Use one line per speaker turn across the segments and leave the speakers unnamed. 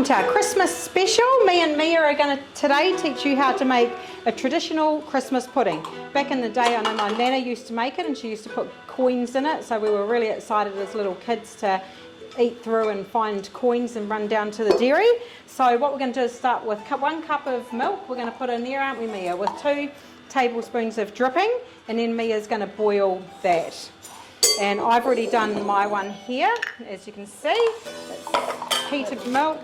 welcome to our Christmas special. Me and Mia are going to today teach you how to make a traditional Christmas pudding. Back in the day, I know my nana used to make it and she used to put coins in it, so we were really excited as little kids to eat through and find coins and run down to the dairy. So what we're going to do is start with 1 cup of milk. We're going to put in there, aren't we, Mia, with 2 tablespoons of dripping, and then Mia's going to boil that. And I've already done my one here, as you can see. It's heated milk.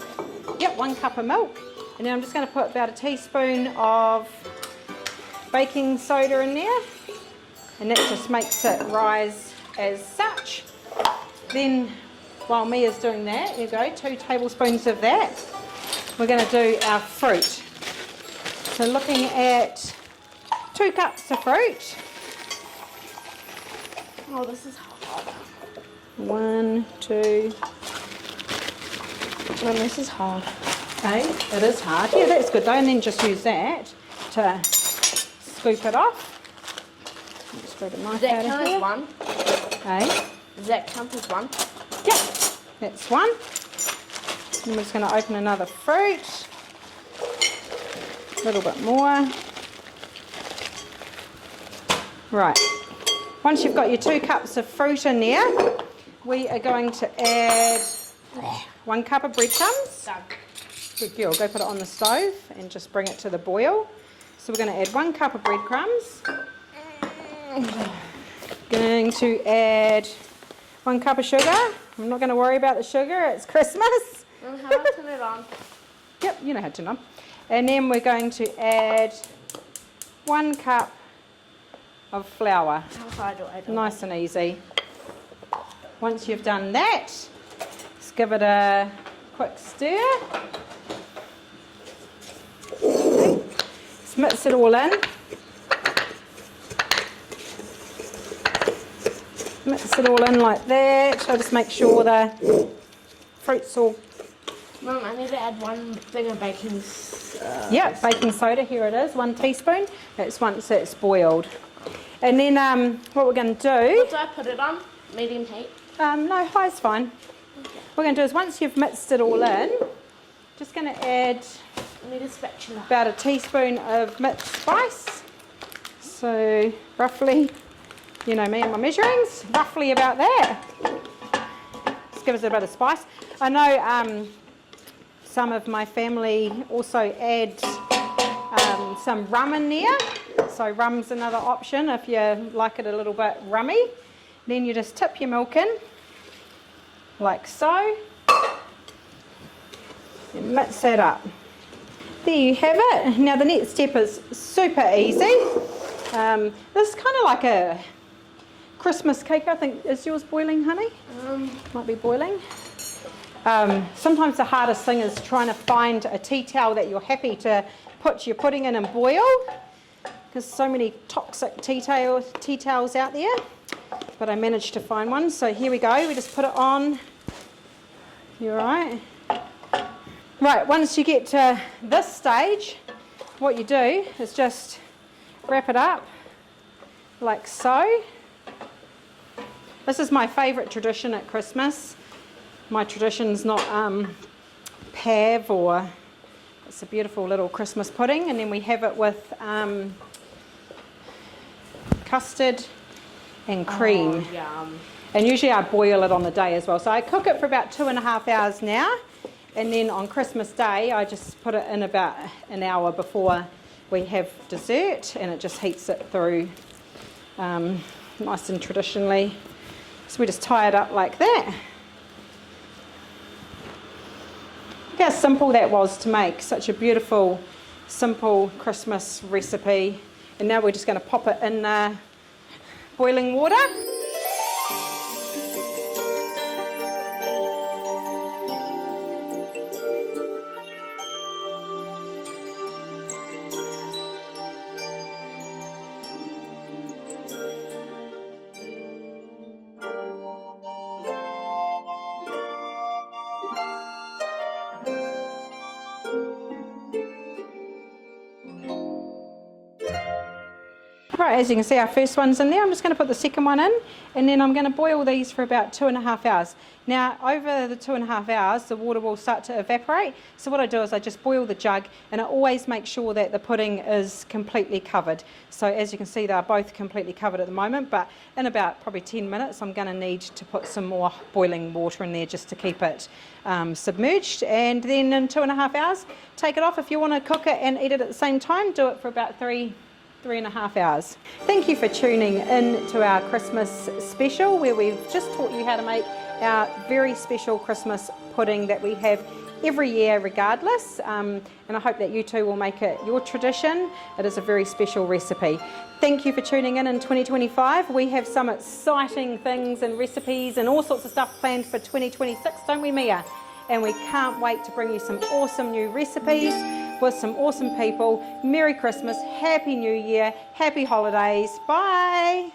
Yep, 1 cup of milk. And then I'm just going to put about a teaspoon of baking soda in there. And that just makes it rise as such. Then, while Mia's doing that, here you go, 2 tablespoons of that. We're going to do our fruit. So looking at 2 cups of fruit.
Oh, this is hard.
1, 2.
Well, this is hard.
Okay, it is hard. Yeah, that's good though. And then just use that to scoop it off. Just grab a knife
Does that
out of
count
here.
as one?
Okay.
Does that count as one?
Yep, that's one. And we're just going to open another fruit. A little bit more. Right. Once you've got your 2 cups of fruit in there, we are going to add 1 cup of breadcrumbs.
Done.
Good girl, go put it on the stove and just bring it to the boil. So we're going to add 1 cup of breadcrumbs. Going to add 1 cup of sugar. I'm not going to worry about the sugar, it's Christmas.
How do I turn it on?
Yep, you know how to turn on. And then we're going to add 1 cup of flour.
How far do I do
Nice and easy. Once you've done that, just give it a quick stir. Okay. Just mix it all in. Mix it all in like that. So just make sure the fruit's all...
Mum, I need to add 1 thing of baking
Yep, baking soda, here it is, 1 teaspoon. That's once it's boiled. And then what we're going to do...
What do I put it on? Medium heat?
no, high's fine.
Okay.
What we're going to do is once you've mixed it all in, just going to add
I need a spatula.
about a teaspoon of mixed spice. So roughly, you know me and my measurings, roughly about that. Just give us a bit of spice. I know some of my family also add some rum in there. So rum's another option if you like it a little bit rummy. Then you just tip your milk in, like so, and mix that up. There you have it. Now the next step is super easy. This is kind of like a Christmas cake, I think. Is yours boiling, honey? Might be boiling. Sometimes the hardest thing is trying to find a tea towel that you're happy to put your pudding in and boil. There's so many toxic tea towels out there, but I managed to find one. So here we go, we just put it on. You're right. Right, once you get to this stage, what you do is just wrap it up like so. This is my favourite tradition at Christmas. My tradition's not Pav, or it's a beautiful little Christmas pudding, and then we have it with custard and cream.
Oh, yum.
And usually I boil it on the day as well. So I cook it for about 2.5 hours now, and then on Christmas Day I just put it in about an hour before we have dessert, and it just heats it through nice and traditionally. So we just tie it up like that. Look how simple that was to make. Such a beautiful, simple Christmas recipe. And now we're just going to pop it in boiling water. Right, as you can see, our first one's in there. I'm just going to put the second one in, and then I'm going to boil these for about 2.5 hours. Now, over the 2.5 hours, the water will start to evaporate. So what I do is I just boil the jug, and I always make sure that the pudding is completely covered. So as you can see, they're both completely covered at the moment, but in about probably 10 minutes, I'm going to need to put some more boiling water in there just to keep it submerged. And then in 2.5 hours, take it off. If you want to cook it and eat it at the same time, do it for about 3.5 hours. Thank you for tuning in to our Christmas special, where we've just taught you how to make our very special Christmas pudding that we have every year regardless, and I hope that you too will make it your tradition. It is a very special recipe. Thank you for tuning in 2025. We have some exciting things and recipes and all sorts of stuff planned for 2026, don't we, Mia? And we can't wait to bring you some awesome new recipes with some awesome people. Merry Christmas, Happy New Year, Happy Holidays, bye!